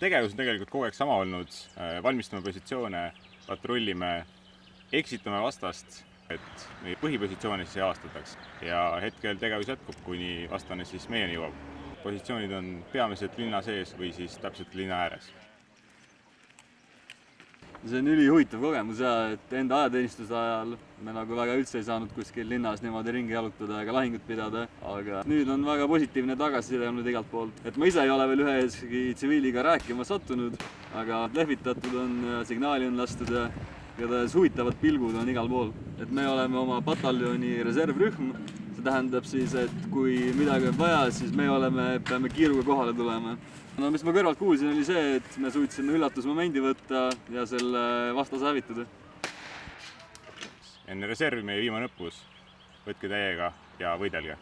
tegevus on tegelikult kogu aeg sama olnud, valmistume positsioone, patrullime, eksitame vastast, et meie põhipositsioone siis heastataks ja hetkel tegevus jätkub, kuni vastane siis meieni jõuab. Positsioonid on peamiselt linna sees või siis täpselt linna ääres. See on ülihuvitav kogemus ja et enda ajateenistuse ajal me nagu väga üldse ei saanud kuskil linnas niimoodi ringi jalutada ega lahingut pidada, aga nüüd on väga positiivne tagasiside olnud igalt poolt. Et ma ise ei ole veel üheski tsiviiliga rääkima sattunud, aga lehvitatud on, signaali on lastud ja igatahes huvitavad pilgud on igal pool. Et me oleme oma pataljoni reservrühm, see tähendab siis, et kui midagi on vaja, siis me peame kiiruga kohale tulema. No mis ma kõrvalt kuulsin, oli see, et me suutsime üllatusmomendi võtta ja selle vastase hävitada. Enne reservi meie viimane õppus, võtke täiega ja võidelge.